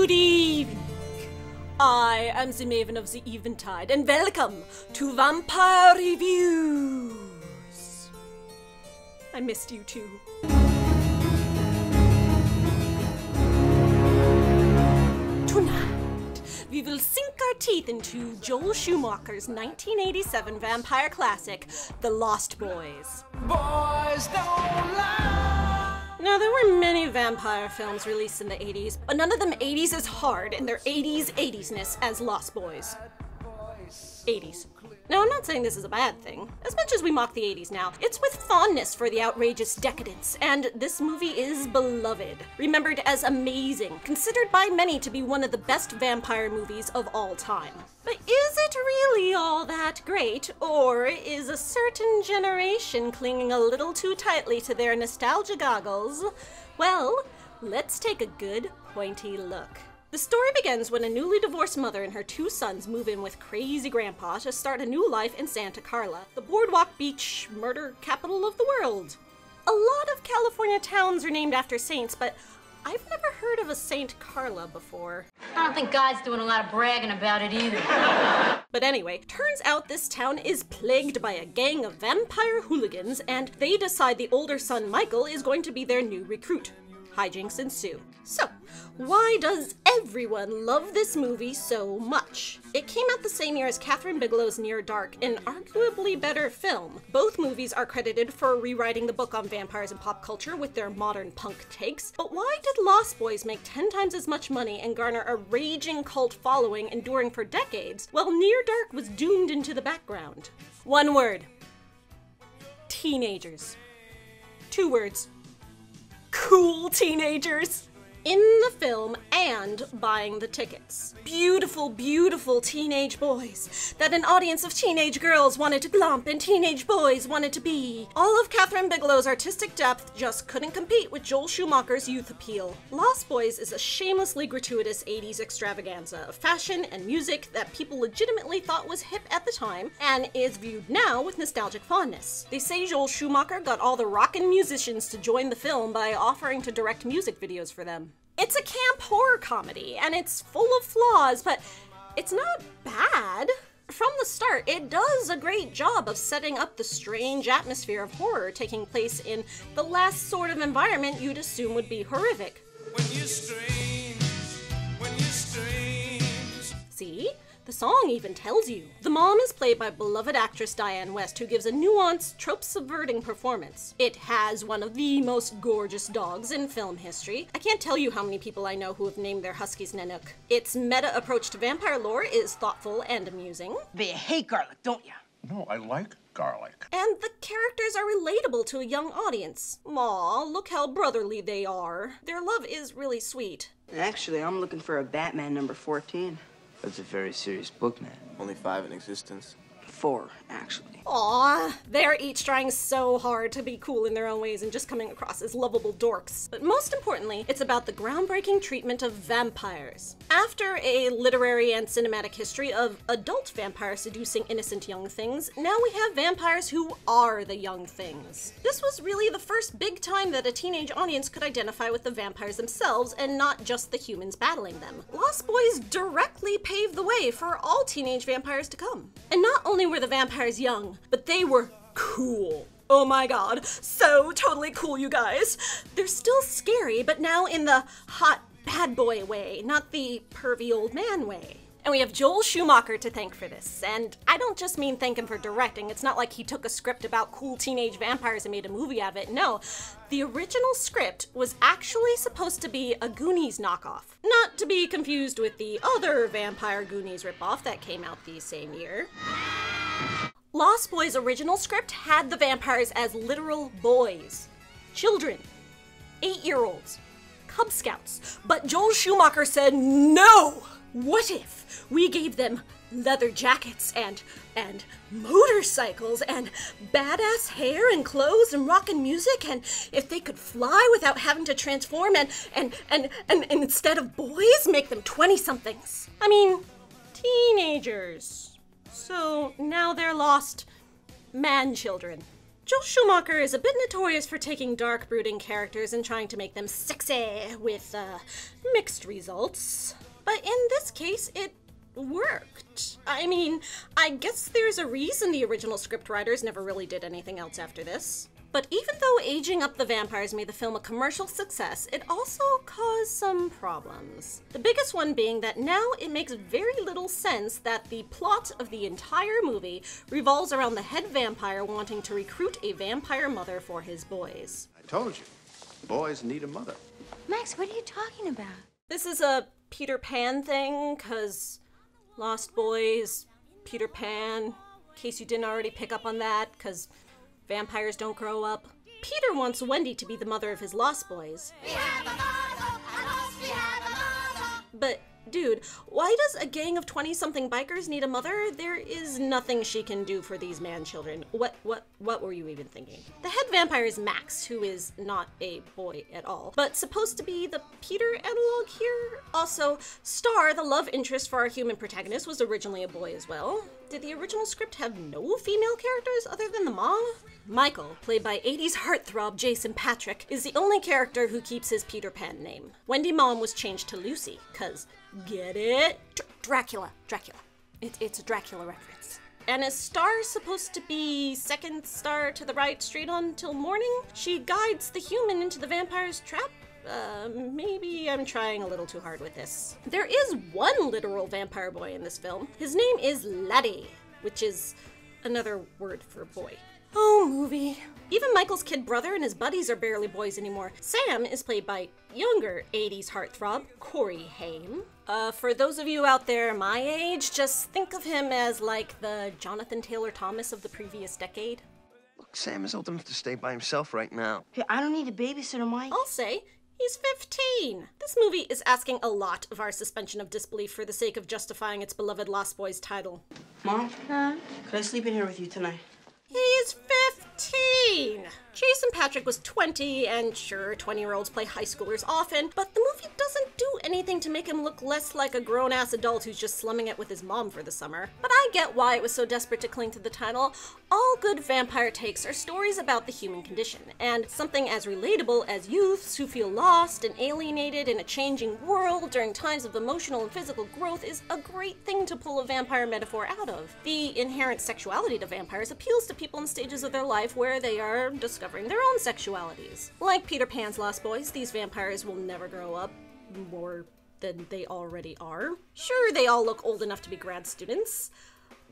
Good evening. I am the Maven of the Eventide, and welcome to Vampire Reviews. I missed you too. Tonight, we will sink our teeth into Joel Schumacher's 1987 vampire classic, The Lost Boys. Boys don't lie. Now, there were many vampire films released in the 80s, but none of them 80s as hard in their 80s-80s-ness as Lost Boys. 80s. Now, I'm not saying this is a bad thing. As much as we mock the 80s now, it's with fondness for the outrageous decadence, and this movie is beloved, remembered as amazing, considered by many to be one of the best vampire movies of all time. But is it really all that great, or is a certain generation clinging a little too tightly to their nostalgia goggles? Well, let's take a good, pointy look. The story begins when a newly divorced mother and her two sons move in with crazy grandpa to start a new life in Santa Carla, the boardwalk beach murder capital of the world. A lot of California towns are named after saints, but I've never heard of a Saint Carla before. I don't think God's doing a lot of bragging about it either. But anyway, turns out this town is plagued by a gang of vampire hooligans, and they decide the older son Michael is going to be their new recruit. Hijinks ensue. So, why does everyone love this movie so much? It came out the same year as Catherine Bigelow's Near Dark, an arguably better film. Both movies are credited for rewriting the book on vampires and pop culture with their modern punk takes, but why did Lost Boys make 10 times as much money and garner a raging cult following enduring for decades, while Near Dark was doomed into the background? One word. Teenagers. 2 words. Cool teenagers. In the film and buying the tickets. Beautiful, beautiful teenage boys that an audience of teenage girls wanted to glomp and teenage boys wanted to be. All of Catherine Bigelow's artistic depth just couldn't compete with Joel Schumacher's youth appeal. Lost Boys is a shamelessly gratuitous 80s extravaganza of fashion and music that people legitimately thought was hip at the time and is viewed now with nostalgic fondness. They say Joel Schumacher got all the rockin' musicians to join the film by offering to direct music videos for them. It's a camp horror comedy, and it's full of flaws, but it's not bad. From the start, it does a great job of setting up the strange atmosphere of horror taking place in the last sort of environment you'd assume would be horrific. When you're strange, when you're strange. See? The song even tells you. The mom is played by beloved actress Diane West, who gives a nuanced, trope-subverting performance. It has one of the most gorgeous dogs in film history. I can't tell you how many people I know who have named their huskies Nanook. Its meta approach to vampire lore is thoughtful and amusing. But you hate garlic, don't you? No, I like garlic. And the characters are relatable to a young audience. Aw, look how brotherly they are. Their love is really sweet. Actually, I'm looking for a Batman number 14. That's a very serious book, man. Only 5 in existence. 4, actually. Aw, they're each trying so hard to be cool in their own ways and just coming across as lovable dorks. But most importantly, it's about the groundbreaking treatment of vampires. After a literary and cinematic history of adult vampires seducing innocent young things, now we have vampires who are the young things. This was really the first big time that a teenage audience could identify with the vampires themselves and not just the humans battling them. Lost Boys directly paved the way for all teenage vampires to come. And not only were the vampires young, but they were cool. Oh my god, so totally cool, you guys. They're still scary, but now in the hot bad boy way, not the pervy old man way. And we have Joel Schumacher to thank for this. And I don't just mean thank him for directing. It's not like he took a script about cool teenage vampires and made a movie of it. No, the original script was actually supposed to be a Goonies knockoff. Not to be confused with the other vampire Goonies ripoff that came out the same year. Lost Boys' original script had the vampires as literal boys. Children. 8-year-olds. Cub Scouts. But Joel Schumacher said, no! What if we gave them leather jackets and motorcycles and badass hair and clothes and rockin' music, and if they could fly without having to transform and instead of boys, make them 20-somethings. I mean, teenagers. So now they're lost man-children. Joel Schumacher is a bit notorious for taking dark, brooding characters and trying to make them sexy with, mixed results. But in this case, it worked. I mean, I guess there's a reason the original scriptwriters never really did anything else after this. But even though aging up the vampires made the film a commercial success, it also caused some problems. The biggest one being that now it makes very little sense that the plot of the entire movie revolves around the head vampire wanting to recruit a vampire mother for his boys. I told you, boys need a mother. Max, what are you talking about? This is a Peter Pan thing, cause Lost Boys, Peter Pan, in case you didn't already pick up on that, cause vampires don't grow up. Peter wants Wendy to be the mother of his Lost Boys. But, dude, why does a gang of 20-something bikers need a mother? There is nothing she can do for these man-children. What were you even thinking? The head vampire is Max, who is not a boy at all, but supposed to be the Peter analog here. Also, Star, the love interest for our human protagonist, was originally a boy as well. Did the original script have no female characters other than the mom? Michael, played by 80s heartthrob Jason Patrick, is the only character who keeps his Peter Pan name. Wendy mom was changed to Lucy, cause, get it? Dracula. It's a Dracula reference. And is Star supposed to be second star to the right straight on till morning? She guides the human into the vampire's trap? Maybe I'm trying a little too hard with this. There is one literal vampire boy in this film. His name is Laddie, which is another word for boy. Oh, movie. Even Michael's kid brother and his buddies are barely boys anymore. Sam is played by younger 80s heartthrob, Corey Haim. For those of you out there my age, just think of him as like the Jonathan Taylor Thomas of the previous decade. Look, Sam is old enough to stay by himself right now. Hey, I don't need a babysitter, Mike. I'll say, he's 15. This movie is asking a lot of our suspension of disbelief for the sake of justifying its beloved Lost Boys title. Mom? Huh? Could I sleep in here with you tonight? He's 15! Jason Patrick was 20, and sure, 20-year-olds play high schoolers often, but the movie doesn't do anything to make him look less like a grown-ass adult who's just slumming it with his mom for the summer. But I get why it was so desperate to cling to the title. All good vampire takes are stories about the human condition, and something as relatable as youths who feel lost and alienated in a changing world during times of emotional and physical growth is a great thing to pull a vampire metaphor out of. The inherent sexuality to vampires appeals to people in stages of their life where they are discovering their own sexualities. Like Peter Pan's Lost Boys, these vampires will never grow up more than they already are. Sure, they all look old enough to be grad students,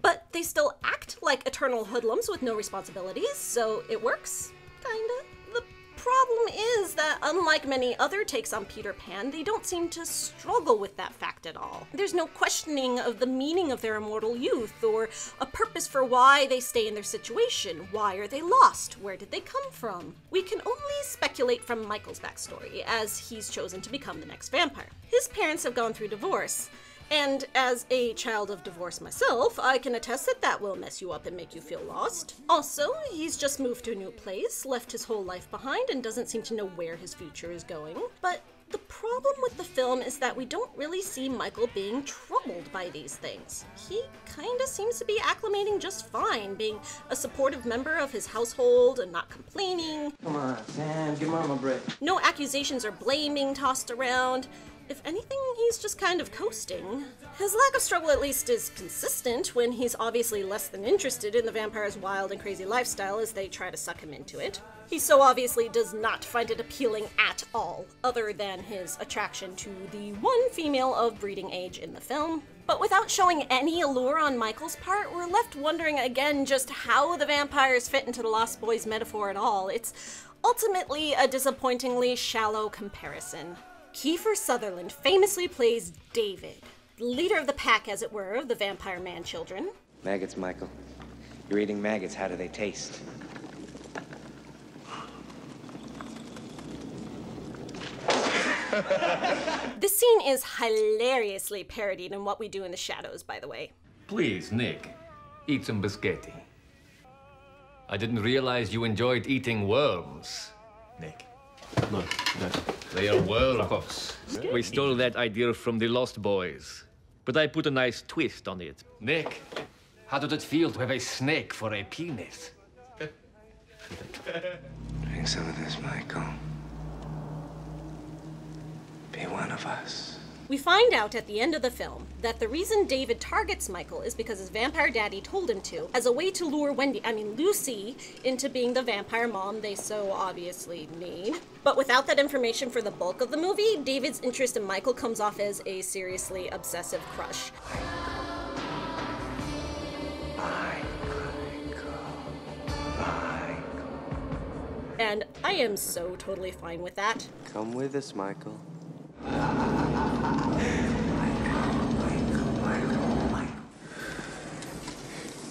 but they still act like eternal hoodlums with no responsibilities, so it works, kinda. The problem is that unlike many other takes on Peter Pan, they don't seem to struggle with that fact at all. There's no questioning of the meaning of their immortal youth, or a purpose for why they stay in their situation. Why are they lost? Where did they come from? We can only speculate from Michael's backstory, as he's chosen to become the next vampire. His parents have gone through divorce, and as a child of divorce myself, I can attest that that will mess you up and make you feel lost. Also, he's just moved to a new place, left his whole life behind, and doesn't seem to know where his future is going. But the problem with the film is that we don't really see Michael being troubled by these things. He kinda seems to be acclimating just fine, being a supportive member of his household and not complaining. Come on, Sam, give Mom a break. No accusations or blame being tossed around. If anything, he's just kind of coasting. His lack of struggle at least is consistent when he's obviously less than interested in the vampire's wild and crazy lifestyle as they try to suck him into it. He so obviously does not find it appealing at all, other than his attraction to the one female of breeding age in the film. But without showing any allure on Michael's part, we're left wondering again just how the vampires fit into the Lost Boys metaphor at all. It's ultimately a disappointingly shallow comparison. Kiefer Sutherland famously plays David, the leader of the pack, as it were, of the vampire man-children. Maggots, Michael. You're eating maggots. How do they taste? This scene is hilariously parodied in What We Do in the Shadows, by the way. Please, Nick, eat some biscotti. I didn't realize you enjoyed eating worms, Nick. Look, They are worms. We stole that idea from the Lost Boys, but I put a nice twist on it. Nick, how did it feel to have a snake for a penis? Drink some of this, Michael. Be one of us. We find out at the end of the film that the reason David targets Michael is because his vampire daddy told him to, as a way to lure Lucy, into being the vampire mom they so obviously need. But without that information for the bulk of the movie, David's interest in Michael comes off as a seriously obsessive crush. And I am so totally fine with that. Come with us, Michael.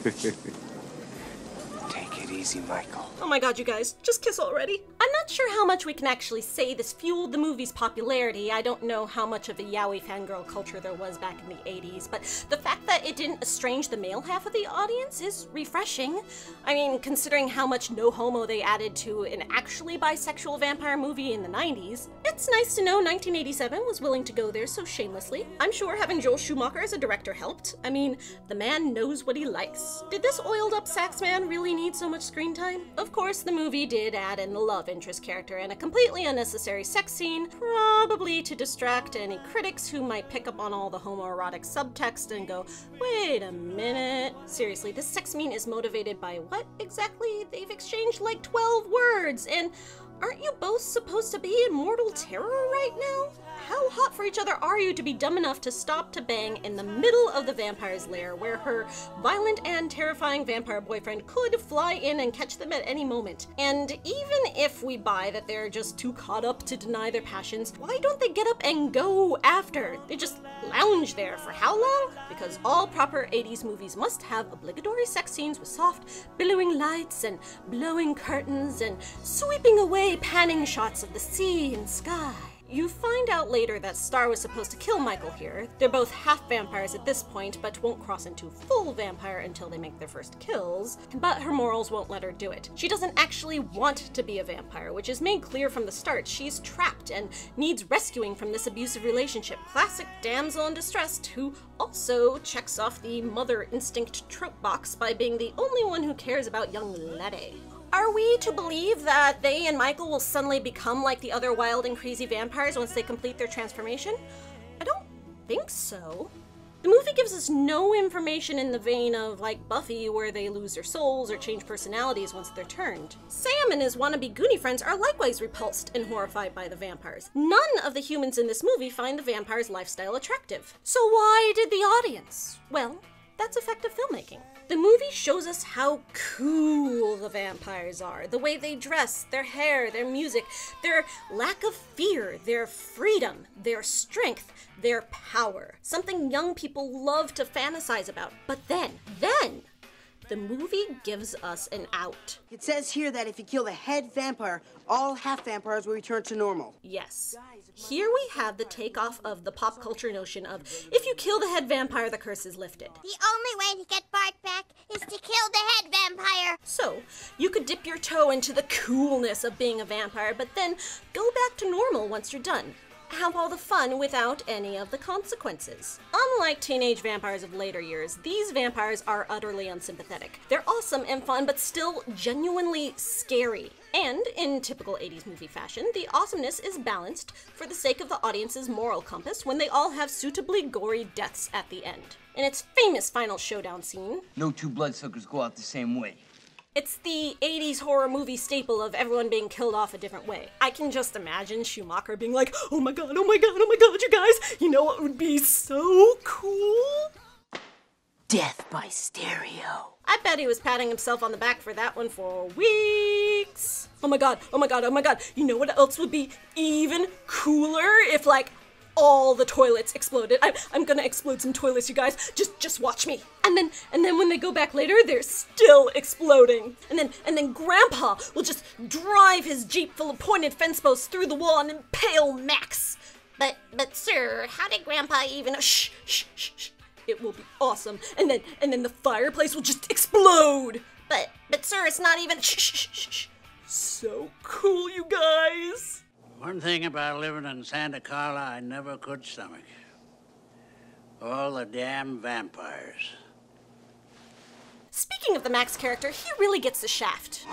Take it easy, Michael. Oh my god, you guys, just kiss already. I'm not sure how much we can actually say this fueled the movie's popularity. I don't know how much of a yaoi fangirl culture there was back in the 80s, but the fact that it didn't estrange the male half of the audience is refreshing. I mean, considering how much no homo they added to an actually bisexual vampire movie in the 90s, it's nice to know 1987 was willing to go there so shamelessly. I'm sure having Joel Schumacher as a director helped. I mean, the man knows what he likes. Did this oiled up sax man really need so much screen time? Of course, the movie did add in the love interest character and a completely unnecessary sex scene, probably to distract any critics who might pick up on all the homoerotic subtext and go, wait a minute. Seriously, this sex scene is motivated by what exactly? They've exchanged like 12 words, and aren't you both supposed to be in mortal terror right now? How hot for each other are you to be dumb enough to stop to bang in the middle of the vampire's lair where her violent and terrifying vampire boyfriend could fly in and catch them at any moment? And even if we buy that they're just too caught up to deny their passions, why don't they get up and go after? They just lounge there for how long? Because all proper 80s movies must have obligatory sex scenes with soft, billowing lights and blowing curtains and sweeping away panning shots of the sea and sky. You find out later that Star was supposed to kill Michael here. They're both half vampires at this point, but won't cross into full vampire until they make their first kills. But her morals won't let her do it. She doesn't actually want to be a vampire, which is made clear from the start. She's trapped and needs rescuing from this abusive relationship. Classic damsel in distress, who also checks off the mother instinct trope box by being the only one who cares about young Letty. Are we to believe that they and Michael will suddenly become like the other wild and crazy vampires once they complete their transformation? I don't think so. The movie gives us no information in the vein of, like Buffy, where they lose their souls or change personalities once they're turned. Sam and his wannabe Goonie friends are likewise repulsed and horrified by the vampires. None of the humans in this movie find the vampire's lifestyle attractive. So why did the audience? Well, that's effective filmmaking. The movie shows us how cool the vampires are, the way they dress, their hair, their music, their lack of fear, their freedom, their strength, their power. Something young people love to fantasize about. But then, the movie gives us an out. It says here that if you kill the head vampire, all half vampires will return to normal. Yes. Here we have the takeoff of the pop culture notion of, if you kill the head vampire, the curse is lifted. The only way to get Bart back is to kill the head vampire. So, you could dip your toe into the coolness of being a vampire, but then go back to normal once you're done. Have all the fun without any of the consequences. Unlike teenage vampires of later years, these vampires are utterly unsympathetic. They're awesome and fun, but still genuinely scary. And, in typical 80s movie fashion, the awesomeness is balanced for the sake of the audience's moral compass when they all have suitably gory deaths at the end. In its famous final showdown scene, no two bloodsuckers go out the same way. It's the 80s horror movie staple of everyone being killed off a different way. I can just imagine Schumacher being like, oh my god, you guys, you know what would be so cool? Death by stereo. I bet he was patting himself on the back for that one for weeks. Oh my god, you know what else would be even cooler if, like, all the toilets exploded. I'm gonna explode some toilets, you guys. Just watch me. And then when they go back later, they're still exploding. And then Grandpa will just drive his Jeep full of pointed fence posts through the wall and impale Max. But sir, how did Grandpa even? Shh. It will be awesome. And then the fireplace will just explode. But sir, it's not even. Shh. So cool, you guys. One thing about living in Santa Carla I never could stomach. All the damn vampires. Speaking of the Max character, he really gets the shaft.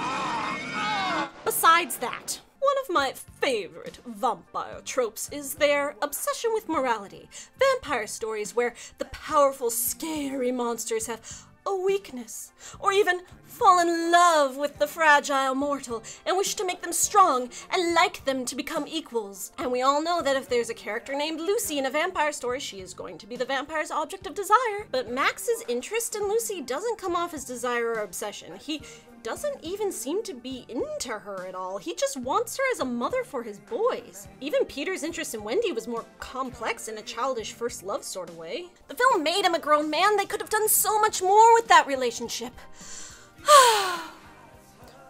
Besides that, One of my favorite vampire tropes is their obsession with morality. Vampire stories where the powerful, scary monsters have a weakness, or even fall in love with the fragile mortal and wish to make them strong and like them to become equals. And we all know that if there's a character named Lucy in a vampire story, she is going to be the vampire's object of desire. But Max's interest in Lucy doesn't come off as desire or obsession. He doesn't even seem to be into her at all. He just wants her as a mother for his boys. Even Peter's interest in Wendy was more complex in a childish first love sort of way. The film made him a grown man. They could have done so much more with that relationship.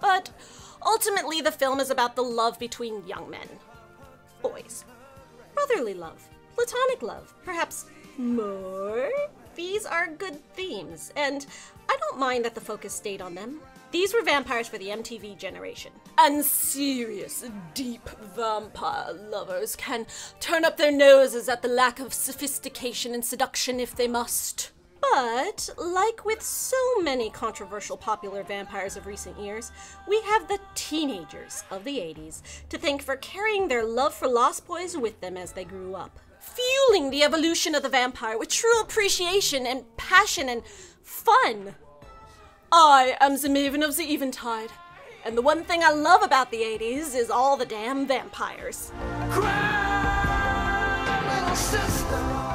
But ultimately, the film is about the love between young men. Boys. Brotherly love. Platonic love. Perhaps more? These are good themes, and I don't mind that the focus stayed on them. These were vampires for the MTV generation. And serious, deep vampire lovers can turn up their noses at the lack of sophistication and seduction if they must. But, like with so many controversial popular vampires of recent years, we have the teenagers of the 80s to thank for carrying their love for Lost Boys with them as they grew up, fueling the evolution of the vampire with true appreciation and passion and fun. I am the Maven of the Eventide, and the one thing I love about the 80s is all the damn vampires. Cry, little sister.